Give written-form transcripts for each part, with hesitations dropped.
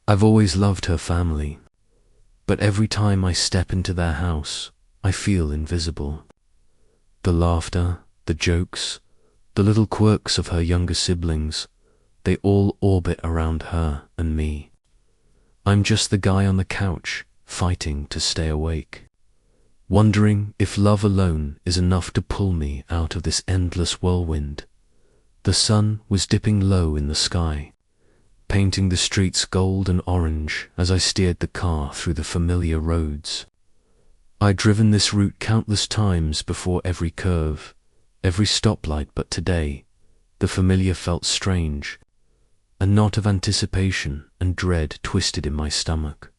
I've always loved her family, but every time I step into their house, I feel invisible. The laughter, the jokes, the little quirks of her younger siblings, they all orbit around her and me. I'm just the guy on the couch, fighting to stay awake, wondering if love alone is enough to pull me out of this endless whirlwind. The sun was dipping low in the sky, painting the streets gold and orange as I steered the car through the familiar roads. I'd driven this route countless times before, every curve, every stoplight, but today, the familiar felt strange. A knot of anticipation and dread twisted in my stomach.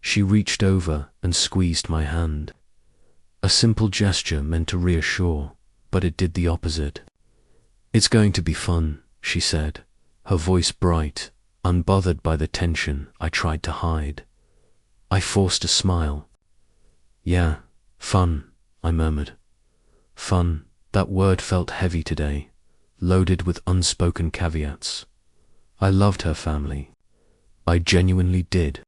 She reached over and squeezed my hand. A simple gesture meant to reassure, but it did the opposite. "It's going to be fun," she said, her voice bright, unbothered by the tension I tried to hide. I forced a smile. "Yeah, fun," I murmured. Fun, that word felt heavy today, loaded with unspoken caveats. I loved her family. I genuinely did.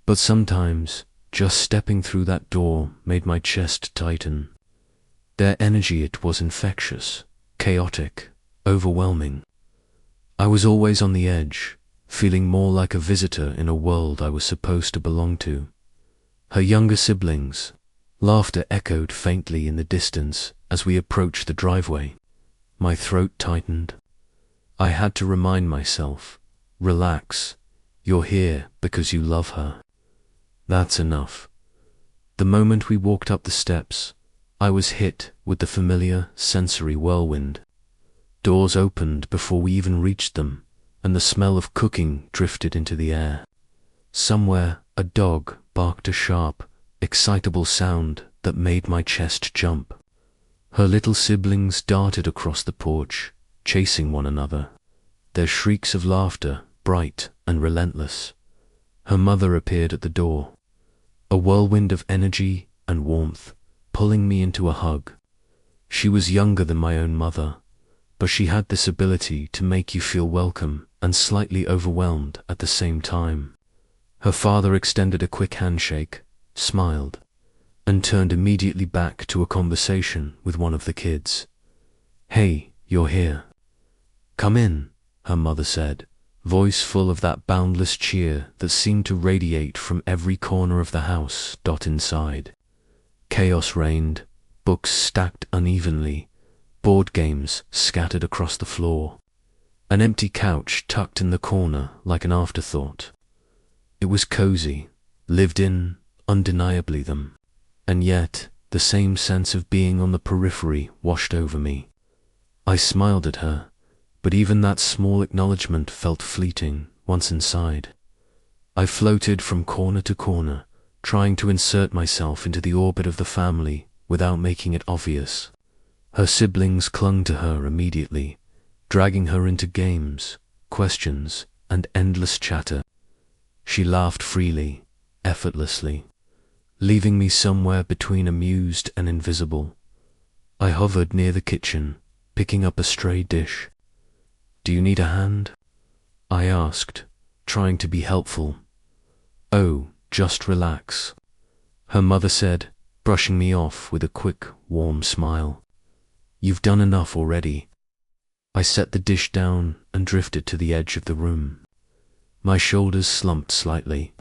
But sometimes, just stepping through that door made my chest tighten. Their energy, it was infectious, chaotic, overwhelming. I was always on the edge, feeling more like a visitor in a world I was supposed to belong to. Her younger siblings, laughter echoed faintly in the distance as we approached the driveway. My throat tightened. I had to remind myself, relax, you're here because you love her. That's enough. The moment we walked up the steps, I was hit with the familiar sensory whirlwind. Doors opened before we even reached them, and the smell of cooking drifted into the air. Somewhere, a dog barked a sharp, excitable sound that made my chest jump. Her little siblings darted across the porch, chasing one another, their shrieks of laughter bright and relentless. Her mother appeared at the door, a whirlwind of energy and warmth, pulling me into a hug. She was younger than my own mother, but she had this ability to make you feel welcome and slightly overwhelmed at the same time. Her father extended a quick handshake, smiled, and turned immediately back to a conversation with one of the kids. "Hey, you're here. Come in," her mother said, voice full of that boundless cheer that seemed to radiate from every corner of the house. Inside, chaos reigned, books stacked unevenly, board games scattered across the floor, an empty couch tucked in the corner like an afterthought. It was cozy, lived in, undeniably them, and yet the same sense of being on the periphery washed over me. I smiled at her, but even that small acknowledgement felt fleeting once inside. I floated from corner to corner, trying to insert myself into the orbit of the family without making it obvious. Her siblings clung to her immediately, dragging her into games, questions, and endless chatter. She laughed freely, effortlessly, leaving me somewhere between amused and invisible. I hovered near the kitchen, picking up a stray dish. "Do you need a hand?" I asked, trying to be helpful. "Oh, just relax," her mother said, brushing me off with a quick, warm smile. "You've done enough already." I set the dish down and drifted to the edge of the room. My shoulders slumped slightly.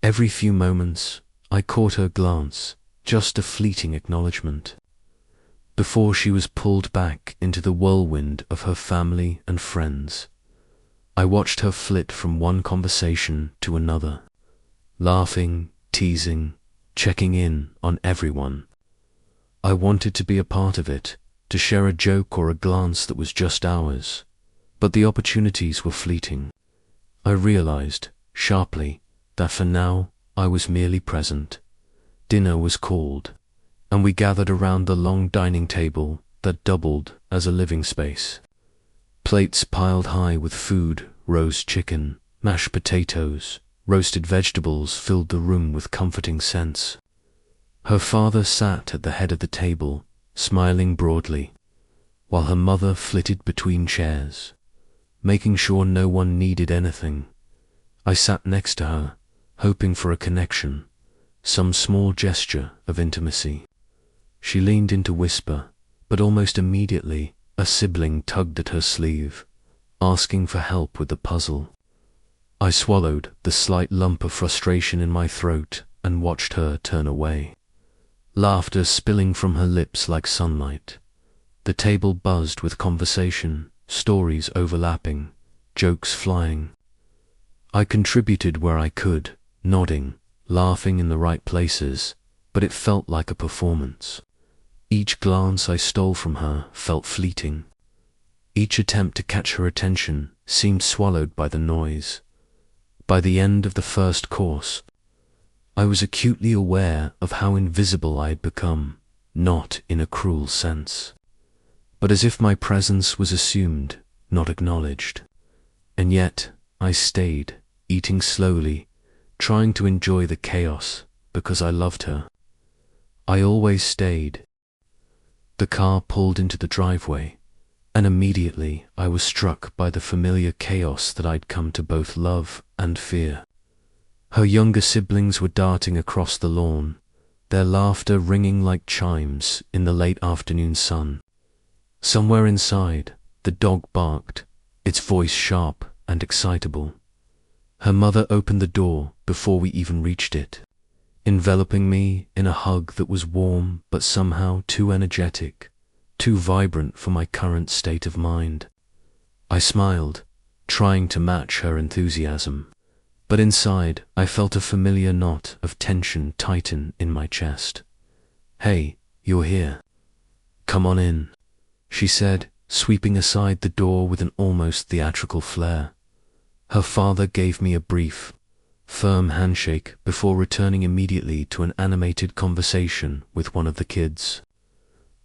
Every few moments, I caught her glance, just a fleeting acknowledgement, before she was pulled back into the whirlwind of her family and friends. I watched her flit from one conversation to another, laughing, teasing, checking in on everyone. I wanted to be a part of it, to share a joke or a glance that was just ours, but the opportunities were fleeting. I realized, sharply, that for now I was merely present. Dinner was called, and we gathered around the long dining table that doubled as a living space. Plates piled high with food, roast chicken, mashed potatoes, roasted vegetables filled the room with comforting scents. Her father sat at the head of the table, smiling broadly, while her mother flitted between chairs, making sure no one needed anything. I sat next to her, hoping for a connection, some small gesture of intimacy. She leaned in to whisper, but almost immediately a sibling tugged at her sleeve, asking for help with the puzzle. I swallowed the slight lump of frustration in my throat and watched her turn away. Laughter spilling from her lips like sunlight. The table buzzed with conversation, stories overlapping, jokes flying. I contributed where I could, nodding, laughing in the right places, but it felt like a performance. Each glance I stole from her felt fleeting. Each attempt to catch her attention seemed swallowed by the noise. By the end of the first course, I was acutely aware of how invisible I had become, not in a cruel sense, but as if my presence was assumed, not acknowledged. And yet I stayed, eating slowly, trying to enjoy the chaos because I loved her. I always stayed. The car pulled into the driveway, and immediately I was struck by the familiar chaos that I'd come to both love and fear. Her younger siblings were darting across the lawn, their laughter ringing like chimes in the late afternoon sun. Somewhere inside, the dog barked, its voice sharp and excitable. Her mother opened the door before we even reached it, enveloping me in a hug that was warm but somehow too energetic, too vibrant for my current state of mind. I smiled, trying to match her enthusiasm, but inside I felt a familiar knot of tension tighten in my chest. "Hey, you're here. Come on in," she said, sweeping aside the door with an almost theatrical flair. Her father gave me a brief, firm handshake before returning immediately to an animated conversation with one of the kids.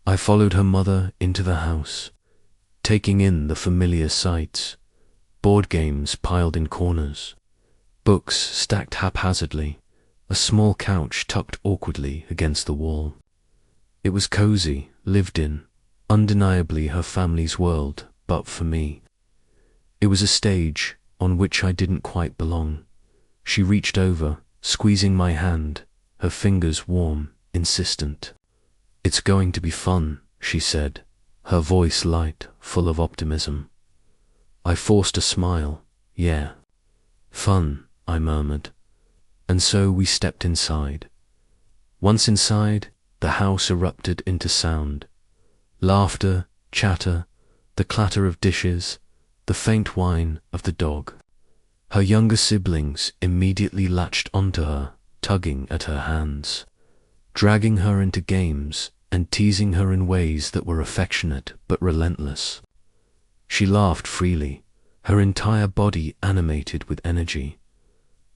I followed her mother into the house, taking in the familiar sights: board games piled in corners, books stacked haphazardly, a small couch tucked awkwardly against the wall. It was cozy, lived in, undeniably her family's world, but for me, it was a stage on which I didn't quite belong. She reached over, squeezing my hand, her fingers warm, insistent. "It's going to be fun," she said, her voice light, full of optimism. I forced a smile. "Yeah. Fun," I murmured. And so we stepped inside. Once inside, the house erupted into sound. Laughter, chatter, the clatter of dishes, the faint whine of the dog. Her younger siblings immediately latched onto her, tugging at her hands, dragging her into games and teasing her in ways that were affectionate but relentless. She laughed freely, her entire body animated with energy.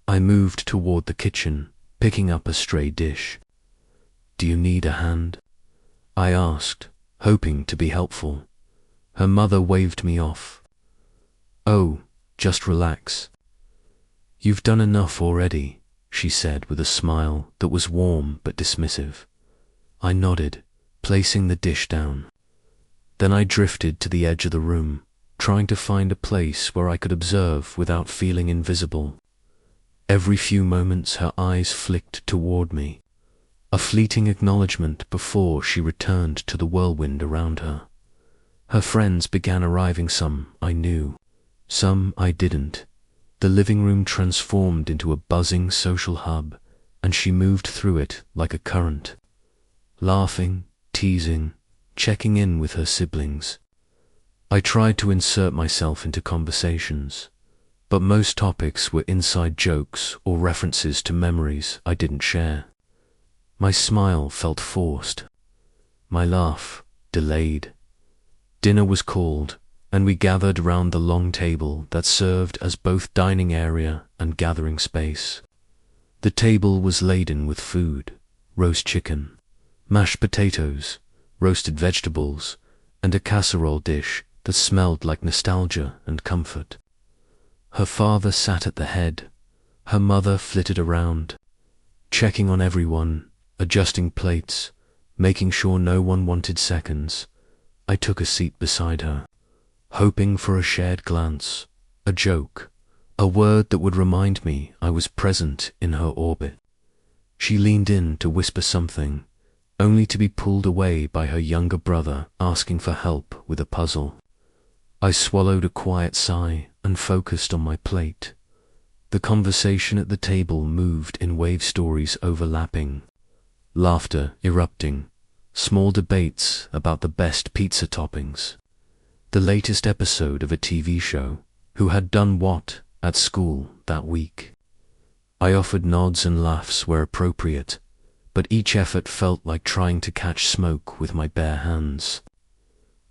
I moved toward the kitchen, picking up a stray dish. "Do you need a hand?" I asked, hoping to be helpful. Her mother waved me off. "Oh, just relax. You've done enough already," she said with a smile that was warm but dismissive. I nodded, placing the dish down. Then I drifted to the edge of the room, trying to find a place where I could observe without feeling invisible. Every few moments her eyes flicked toward me, a fleeting acknowledgement before she returned to the whirlwind around her. Her friends began arriving, some I knew, some I didn't. The living room transformed into a buzzing social hub, and she moved through it like a current, laughing, teasing, checking in with her siblings. I tried to insert myself into conversations, but most topics were inside jokes or references to memories I didn't share. My smile felt forced, my laugh delayed. Dinner was called, and we gathered round the long table that served as both dining area and gathering space. The table was laden with food: roast chicken, mashed potatoes, roasted vegetables, and a casserole dish that smelled like nostalgia and comfort. Her father sat at the head, her mother flitted around, checking on everyone, adjusting plates, making sure no one wanted seconds. I took a seat beside her, hoping for a shared glance, a joke, a word that would remind me I was present in her orbit. She leaned in to whisper something, only to be pulled away by her younger brother asking for help with a puzzle. I swallowed a quiet sigh and focused on my plate. The conversation at the table moved in wave stories overlapping, laughter erupting, small debates about the best pizza toppings, the latest episode of a TV show, who had done what at school that week. I offered nods and laughs where appropriate, but each effort felt like trying to catch smoke with my bare hands.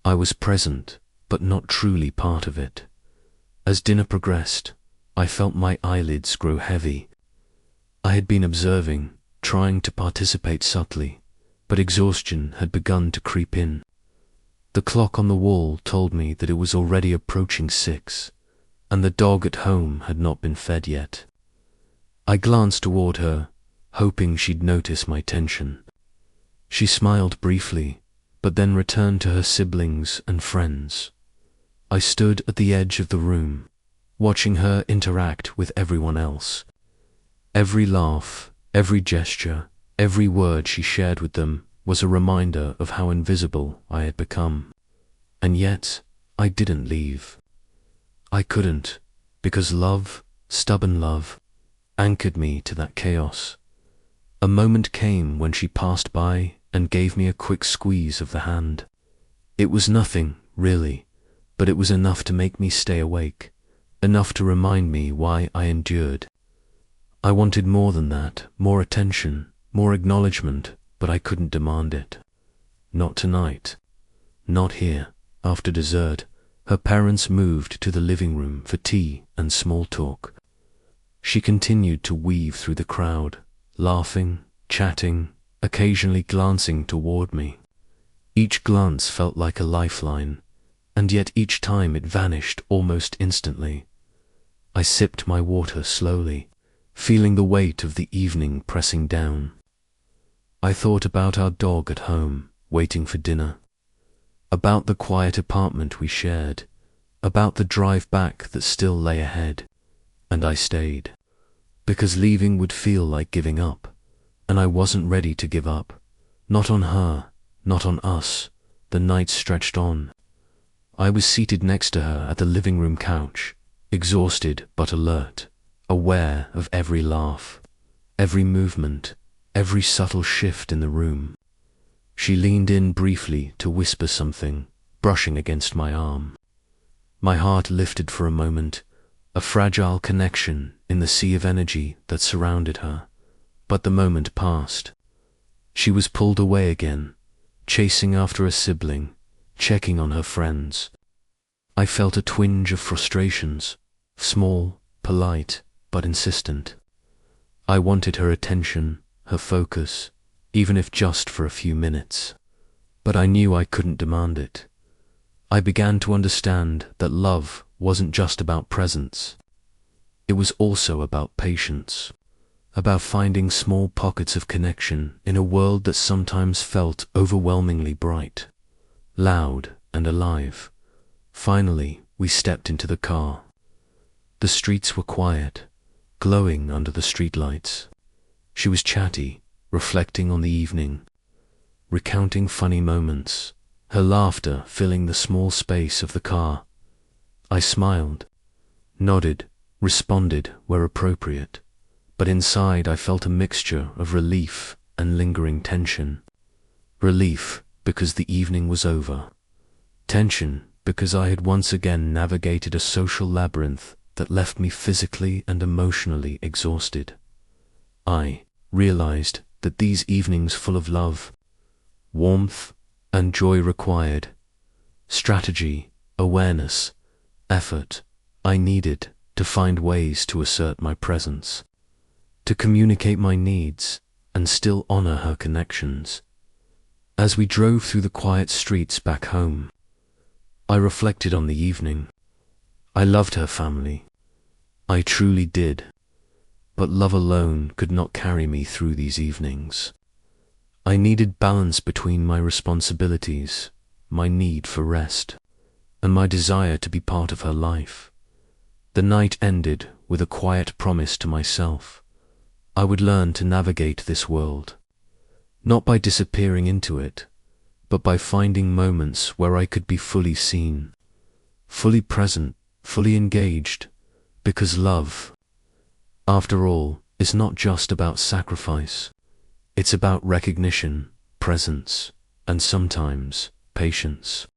I was present, but not truly part of it. As dinner progressed, I felt my eyelids grow heavy. I had been observing, trying to participate subtly, but exhaustion had begun to creep in. The clock on the wall told me that it was already approaching 6, and the dog at home had not been fed yet. I glanced toward her, hoping she'd notice my tension. She smiled briefly, but then returned to her siblings and friends. I stood at the edge of the room, watching her interact with everyone else. Every laugh, every gesture, every word she shared with them was a reminder of how invisible I had become. And yet, I didn't leave. I couldn't, because love, stubborn love, anchored me to that chaos. A moment came when she passed by and gave me a quick squeeze of the hand. It was nothing, really, but it was enough to make me stay awake, enough to remind me why I endured. I wanted more than that, more attention, more acknowledgement, but I couldn't demand it. Not tonight. Not here. After dessert, her parents moved to the living room for tea and small talk. She continued to weave through the crowd, laughing, chatting, occasionally glancing toward me. Each glance felt like a lifeline, and yet each time it vanished almost instantly. I sipped my water slowly, feeling the weight of the evening pressing down. I thought about our dog at home, waiting for dinner, about the quiet apartment we shared, about the drive back that still lay ahead, and I stayed, because leaving would feel like giving up, and I wasn't ready to give up, not on her, not on us. The night stretched on. I was seated next to her at the living room couch, exhausted but alert, aware of every laugh, every movement, every subtle shift in the room. She leaned in briefly to whisper something, brushing against my arm. My heart lifted for a moment, a fragile connection in the sea of energy that surrounded her, but the moment passed. She was pulled away again, chasing after a sibling, checking on her friends. I felt a twinge of frustrations, small, polite, but insistent. I wanted her attention, her focus, even if just for a few minutes. But I knew I couldn't demand it. I began to understand that love wasn't just about presence. It was also about patience, about finding small pockets of connection in a world that sometimes felt overwhelmingly bright, loud, and alive. Finally, we stepped into the car. The streets were quiet, glowing under the streetlights. She was chatty, reflecting on the evening, recounting funny moments, her laughter filling the small space of the car. I smiled, nodded, responded where appropriate, but inside I felt a mixture of relief and lingering tension. Relief because the evening was over. Tension because I had once again navigated a social labyrinth that left me physically and emotionally exhausted. I realized that these evenings full of love, warmth, and joy required strategy, awareness, effort. I needed to find ways to assert my presence, to communicate my needs, and still honor her connections. As we drove through the quiet streets back home, I reflected on the evening. I loved her family. I truly did. But love alone could not carry me through these evenings. I needed balance between my responsibilities, my need for rest, and my desire to be part of her life. The night ended with a quiet promise to myself. I would learn to navigate this world, not by disappearing into it, but by finding moments where I could be fully seen, fully present, fully engaged, because love, after all, is not just about sacrifice. It's about recognition, presence, and sometimes patience.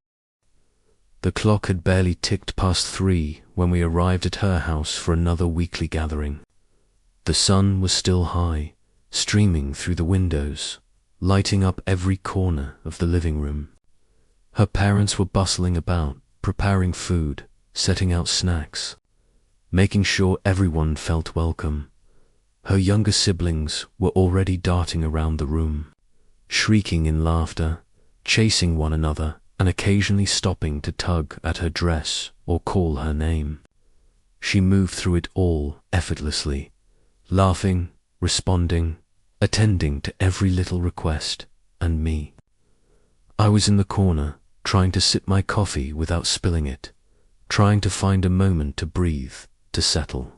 The clock had barely ticked past 3 when we arrived at her house for another weekly gathering. The sun was still high, streaming through the windows, lighting up every corner of the living room. Her parents were bustling about, preparing food, setting out snacks, making sure everyone felt welcome. Her younger siblings were already darting around the room, shrieking in laughter, chasing one another, and occasionally stopping to tug at her dress or call her name. She moved through it all effortlessly, laughing, responding, attending to every little request, and me. I was in the corner, trying to sip my coffee without spilling it, trying to find a moment to breathe, to settle.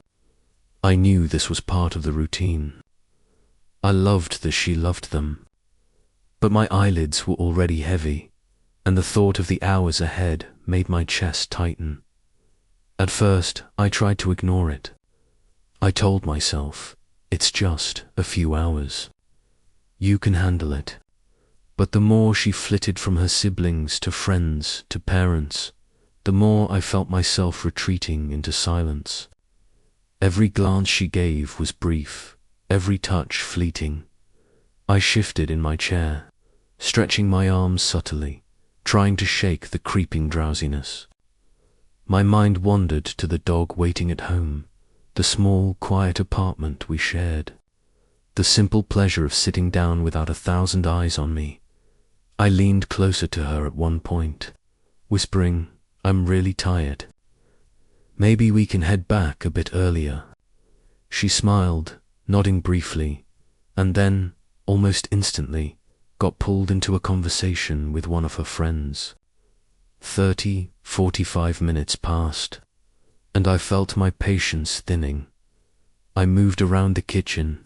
I knew this was part of the routine. I loved that she loved them. But my eyelids were already heavy, and the thought of the hours ahead made my chest tighten. At first, I tried to ignore it. I told myself, it's just a few hours. You can handle it. But the more she flitted from her siblings to friends to parents, the more I felt myself retreating into silence. Every glance she gave was brief, every touch fleeting. I shifted in my chair, stretching my arms subtly, trying to shake the creeping drowsiness. My mind wandered to the dog waiting at home, the small, quiet apartment we shared, the simple pleasure of sitting down without 1,000 eyes on me. I leaned closer to her at one point, whispering, "I'm really tired. Maybe we can head back a bit earlier." She smiled, nodding briefly, and then, almost instantly, got pulled into a conversation with one of her friends. 45 minutes passed, and I felt my patience thinning. I moved around the kitchen,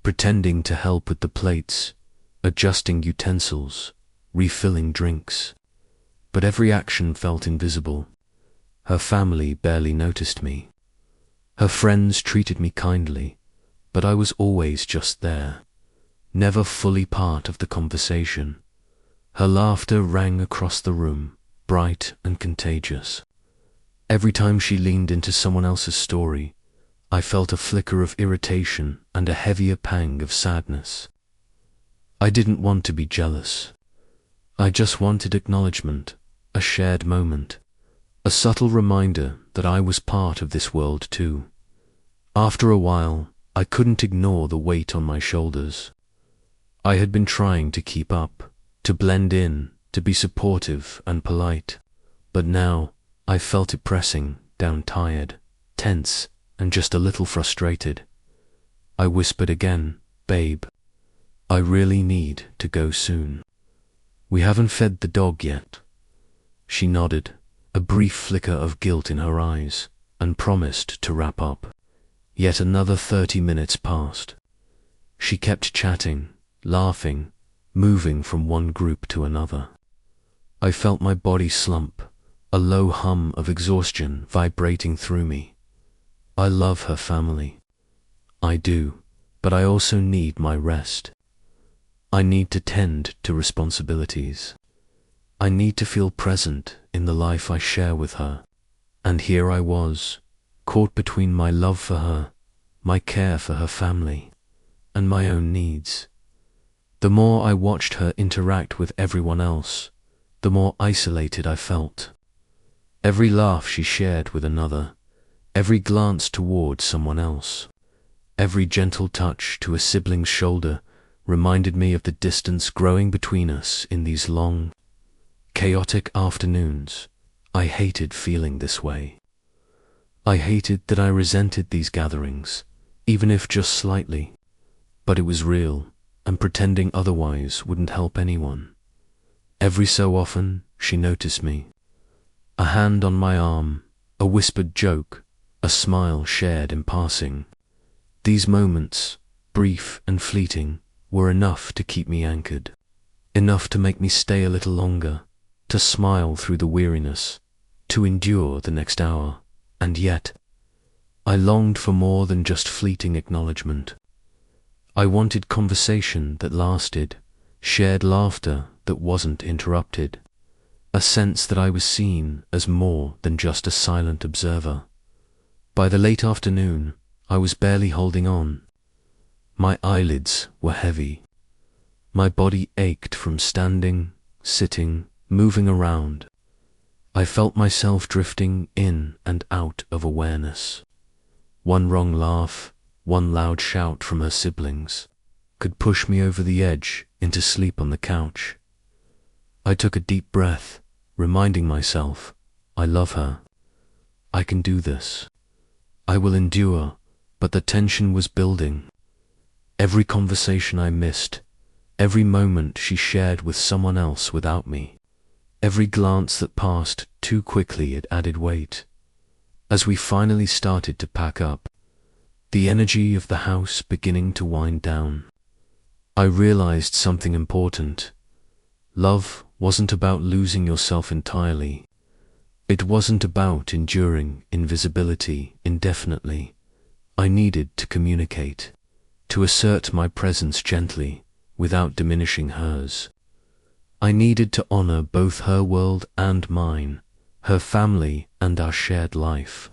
pretending to help with the plates, adjusting utensils, refilling drinks, but every action felt invisible. Her family barely noticed me. Her friends treated me kindly, but I was always just there, never fully part of the conversation. Her laughter rang across the room, bright and contagious. Every time she leaned into someone else's story, I felt a flicker of irritation and a heavier pang of sadness. I didn't want to be jealous. I just wanted acknowledgement, a shared moment, a subtle reminder that I was part of this world too. After a while, I couldn't ignore the weight on my shoulders. I had been trying to keep up, to blend in, to be supportive and polite, but now I felt it pressing down, tired, tense, and just a little frustrated. I whispered again, "Babe, I really need to go soon. We haven't fed the dog yet." She nodded, a brief flicker of guilt in her eyes, and promised to wrap up. Yet another 30 minutes passed. She kept chatting, laughing, moving from one group to another. I felt my body slump, a low hum of exhaustion vibrating through me. I love her family. I do, but I also need my rest. I need to tend to responsibilities. I need to feel present in the life I share with her. And here I was, caught between my love for her, my care for her family, and my own needs. The more I watched her interact with everyone else, the more isolated I felt. Every laugh she shared with another, every glance toward someone else, every gentle touch to a sibling's shoulder reminded me of the distance growing between us in these long, chaotic afternoons. I hated feeling this way. I hated that I resented these gatherings, even if just slightly, but it was real, and pretending otherwise wouldn't help anyone. Every so often, she noticed me. A hand on my arm, a whispered joke, a smile shared in passing. These moments, brief and fleeting, were enough to keep me anchored, enough to make me stay a little longer, to smile through the weariness, to endure the next hour. And yet, I longed for more than just fleeting acknowledgement. I wanted conversation that lasted, shared laughter that wasn't interrupted, a sense that I was seen as more than just a silent observer. By the late afternoon, I was barely holding on. My eyelids were heavy. My body ached from standing, sitting, moving around. I felt myself drifting in and out of awareness. One wrong laugh, one loud shout from her siblings, could push me over the edge into sleep on the couch. I took a deep breath, reminding myself, I love her. I can do this. I will endure, but the tension was building. Every conversation I missed, every moment she shared with someone else without me, every glance that passed too quickly, it added weight. As we finally started to pack up, the energy of the house beginning to wind down, I realized something important. Love wasn't about losing yourself entirely. It wasn't about enduring invisibility indefinitely. I needed to communicate, to assert my presence gently, without diminishing hers. I needed to honor both her world and mine, her family and our shared life.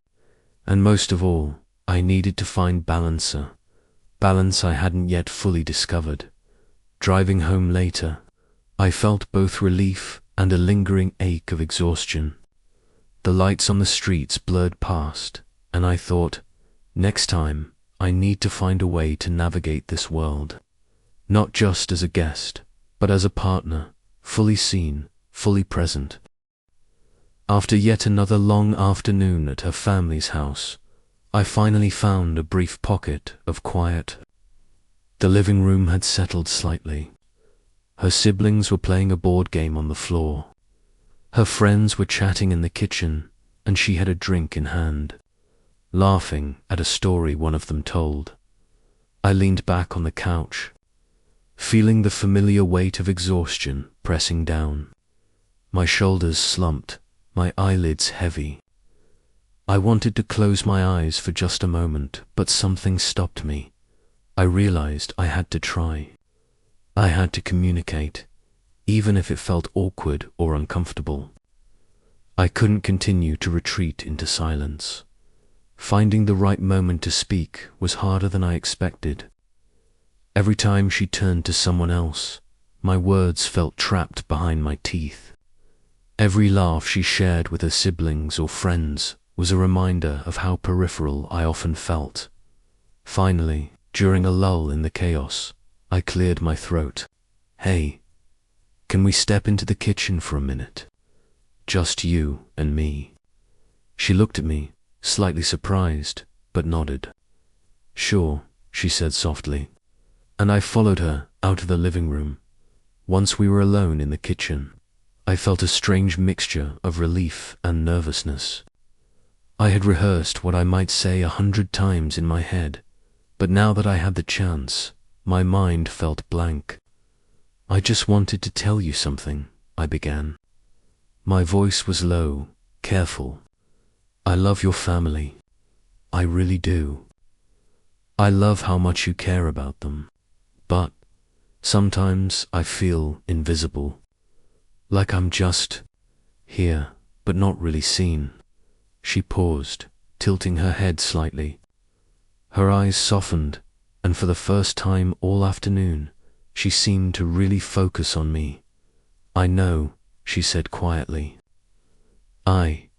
And most of all, I needed to find balance I hadn't yet fully discovered. Driving home later, I felt both relief and a lingering ache of exhaustion. The lights on the streets blurred past, and I thought, next time, I need to find a way to navigate this world. Not just as a guest, but as a partner, fully seen, fully present. After yet another long afternoon at her family's house, I finally found a brief pocket of quiet. The living room had settled slightly. Her siblings were playing a board game on the floor. Her friends were chatting in the kitchen, and she had a drink in hand, laughing at a story one of them told. I leaned back on the couch, feeling the familiar weight of exhaustion pressing down. My shoulders slumped, my eyelids heavy. I wanted to close my eyes for just a moment, but something stopped me. I realized I had to try. I had to communicate, even if it felt awkward or uncomfortable. I couldn't continue to retreat into silence. Finding the right moment to speak was harder than I expected. Every time she turned to someone else, my words felt trapped behind my teeth. Every laugh she shared with her siblings or friends was a reminder of how peripheral I often felt. Finally, during a lull in the chaos, I cleared my throat. Hey, can we step into the kitchen for a minute? Just you and me. She looked at me, slightly surprised, but nodded. Sure, she said softly, and I followed her out of the living room. Once we were alone in the kitchen, I felt a strange mixture of relief and nervousness. I had rehearsed what I might say 100 times in my head, but now that I had the chance, my mind felt blank. I just wanted to tell you something, I began. My voice was low, careful. I love your family. I really do. I love how much you care about them. But sometimes I feel invisible, like I'm just here, but not really seen. She paused, tilting her head slightly. Her eyes softened, and for the first time all afternoon, she seemed to really focus on me. I know, she said quietly. I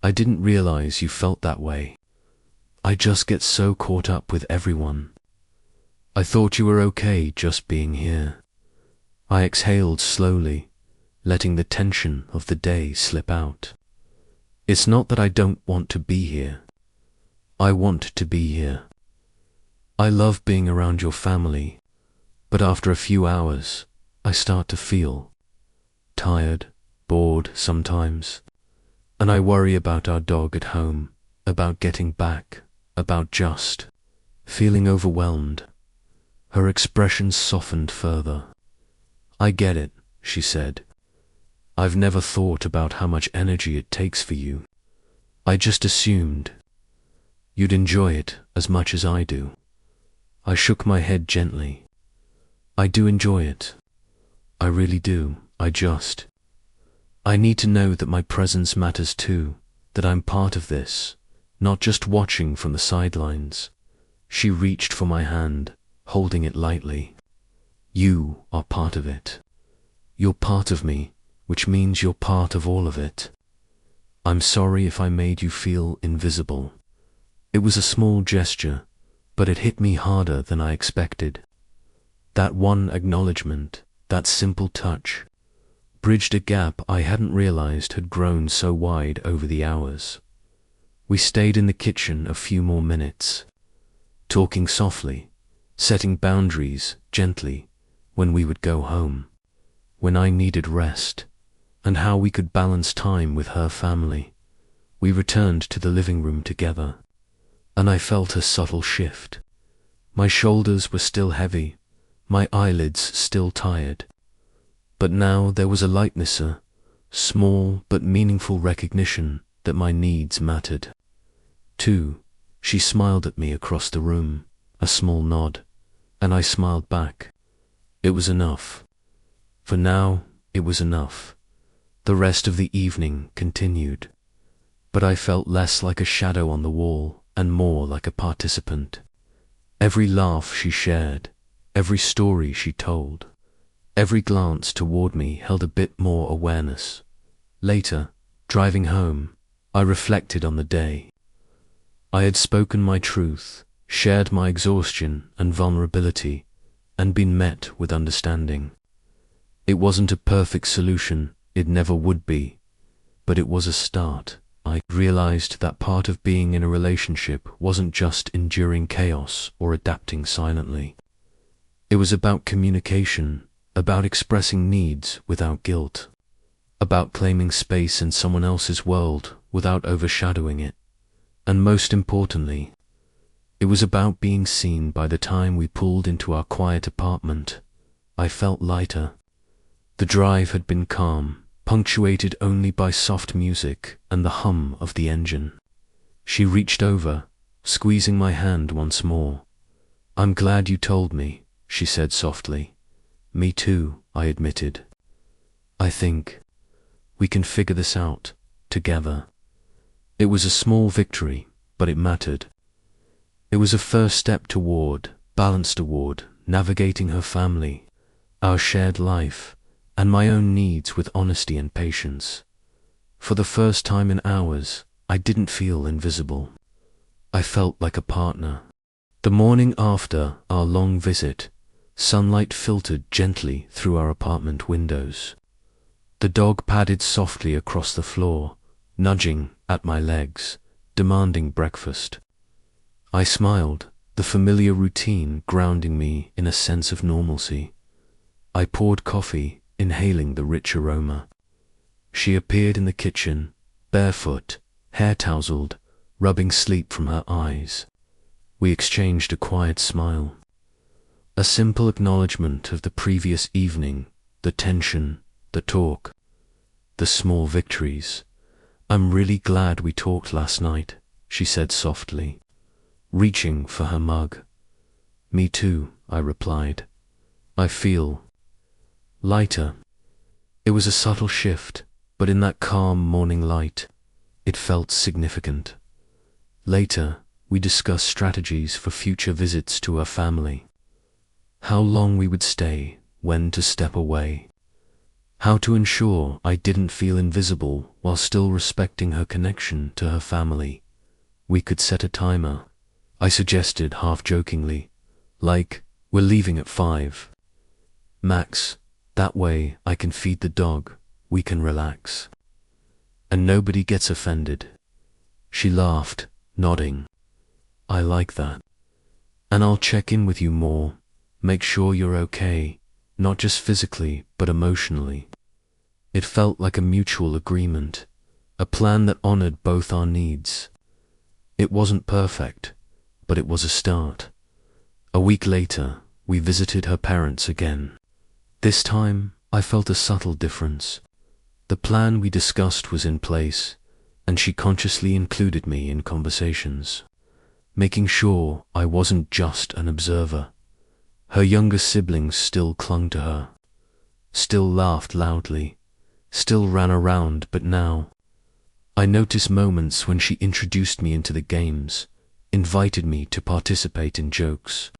didn't realize you felt that way. I just get so caught up with everyone. I thought you were okay just being here. I exhaled slowly, letting the tension of the day slip out. It's not that I don't want to be here. I want to be here. I love being around your family, but after a few hours, I start to feel tired, bored sometimes, and I worry about our dog at home, about getting back, about just feeling overwhelmed. Her expression softened further. "I get it," she said. "I've never thought about how much energy it takes for you. I just assumed you'd enjoy it as much as I do." I shook my head gently. "I do enjoy it. I really do. I need to know that my presence matters too, that I'm part of this, not just watching from the sidelines." She reached for my hand, holding it lightly. "You are part of it. You're part of me, which means you're part of all of it. I'm sorry if I made you feel invisible." It was a small gesture, but it hit me harder than I expected. That one acknowledgement, that simple touch, bridged a gap I hadn't realized had grown so wide over the hours. We stayed in the kitchen a few more minutes, talking softly, setting boundaries gently when we would go home, when I needed rest, and how we could balance time with her family. We returned to the living room together, and I felt a subtle shift. My shoulders were still heavy, my eyelids still tired, but now there was a lightness, a small but meaningful recognition that my needs mattered. Too, she smiled at me across the room, a small nod, and I smiled back. It was enough. For now, it was enough. The rest of the evening continued, but I felt less like a shadow on the wall and more like a participant. Every laugh she shared, every story she told, every glance toward me held a bit more awareness. Later, driving home, I reflected on the day. I had spoken my truth, shared my exhaustion and vulnerability, and been met with understanding. It wasn't a perfect solution, it never would be, but it was a start. I realized that part of being in a relationship wasn't just enduring chaos or adapting silently. It was about communication, about expressing needs without guilt, about claiming space in someone else's world without overshadowing it. And most importantly, it was about being seen. By the time we pulled into our quiet apartment, I felt lighter. The drive had been calm, punctuated only by soft music and the hum of the engine. She reached over, squeezing my hand once more. "I'm glad you told me," she said softly. "Me too," I admitted. "I think we can figure this out together." It was a small victory, but it mattered. It was a first step toward, navigating her family, our shared life, and my own needs with honesty and patience. For the first time in hours, I didn't feel invisible. I felt like a partner. The morning after our long visit, sunlight filtered gently through our apartment windows. The dog padded softly across the floor, nudging at my legs, demanding breakfast. I smiled, the familiar routine grounding me in a sense of normalcy. I poured coffee, inhaling the rich aroma. She appeared in the kitchen, barefoot, hair tousled, rubbing sleep from her eyes. We exchanged a quiet smile. A simple acknowledgement of the previous evening, the tension, the talk, the small victories. "I'm really glad we talked last night," she said softly, reaching for her mug. "Me too," I replied. "I feel lighter." It was a subtle shift, but in that calm morning light, it felt significant. Later, we discussed strategies for future visits to her family. How long we would stay, when to step away. How to ensure I didn't feel invisible while still respecting her connection to her family. We could set a timer, I suggested half-jokingly, like, "We're leaving at 5. Max, that way I can feed the dog, we can relax. And nobody gets offended." She laughed, nodding. "I like that. And I'll check in with you more, make sure you're okay, not just physically, but emotionally." It felt like a mutual agreement, a plan that honored both our needs. It wasn't perfect, but it was a start. A week later, we visited her parents again. This time, I felt a subtle difference. The plan we discussed was in place, and she consciously included me in conversations, making sure I wasn't just an observer. Her younger siblings still clung to her, still laughed loudly, still ran around, but now I noticed moments when she introduced me into the games, invited me to participate in jokes,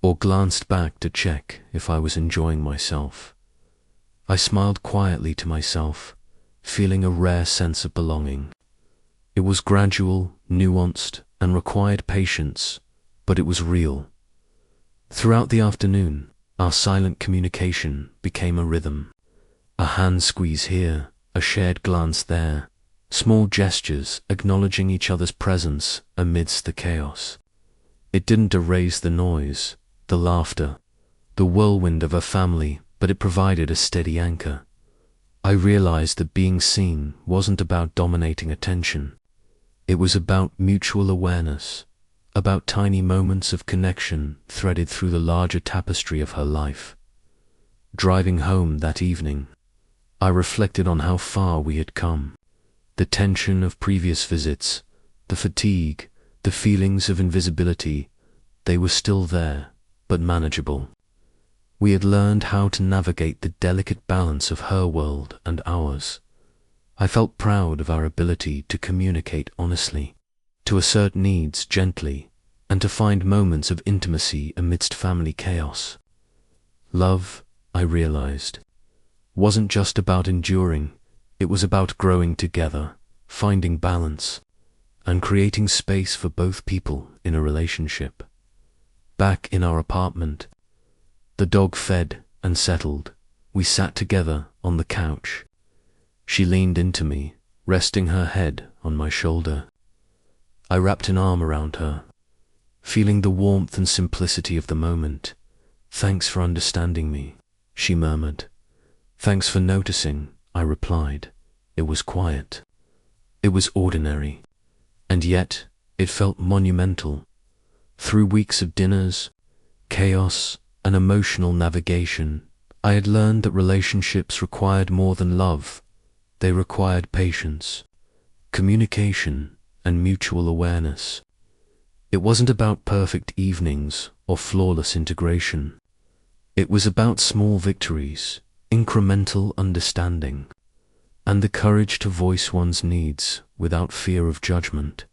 or glanced back to check if I was enjoying myself. I smiled quietly to myself, feeling a rare sense of belonging. It was gradual, nuanced, and required patience, but it was real. Throughout the afternoon, our silent communication became a rhythm. A hand squeeze here, a shared glance there, small gestures acknowledging each other's presence amidst the chaos. It didn't erase the noise, the laughter, the whirlwind of a family, but it provided a steady anchor. I realized that being seen wasn't about dominating attention. It was about mutual awareness, about tiny moments of connection threaded through the larger tapestry of her life. Driving home that evening, I reflected on how far we had come. The tension of previous visits, the fatigue, the feelings of invisibility, they were still there, but manageable. We had learned how to navigate the delicate balance of her world and ours. I felt proud of our ability to communicate honestly, to assert needs gently, and to find moments of intimacy amidst family chaos. Love, I realized, wasn't just about enduring, it was about growing together, finding balance, and creating space for both people in a relationship. Back in our apartment, the dog fed and settled. We sat together on the couch. She leaned into me, resting her head on my shoulder. I wrapped an arm around her, feeling the warmth and simplicity of the moment. "Thanks for understanding me," she murmured. "Thanks for noticing," I replied. It was quiet. It was ordinary. And yet, it felt monumental. Through weeks of dinners, chaos, and emotional navigation, I had learned that relationships required more than love. They required patience, communication, and mutual awareness. It wasn't about perfect evenings or flawless integration. It was about small victories, incremental understanding, and the courage to voice one's needs without fear of judgment.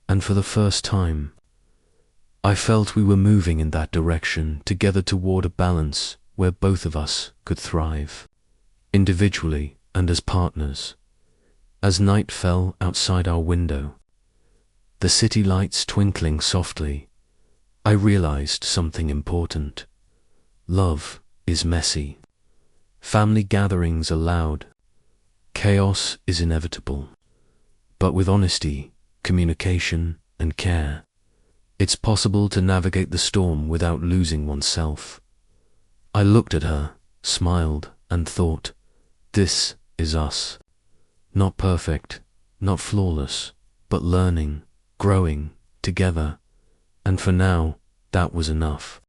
And for the first time, I felt we were moving in that direction together toward a balance where both of us could thrive, individually and as partners. As night fell outside our window, the city lights twinkling softly, I realized something important. Love is messy. Family gatherings are loud. Chaos is inevitable. But with honesty, communication, and care, it's possible to navigate the storm without losing oneself. I looked at her, smiled, and thought, this is us. Not perfect, not flawless, but learning, growing, together. And for now, that was enough.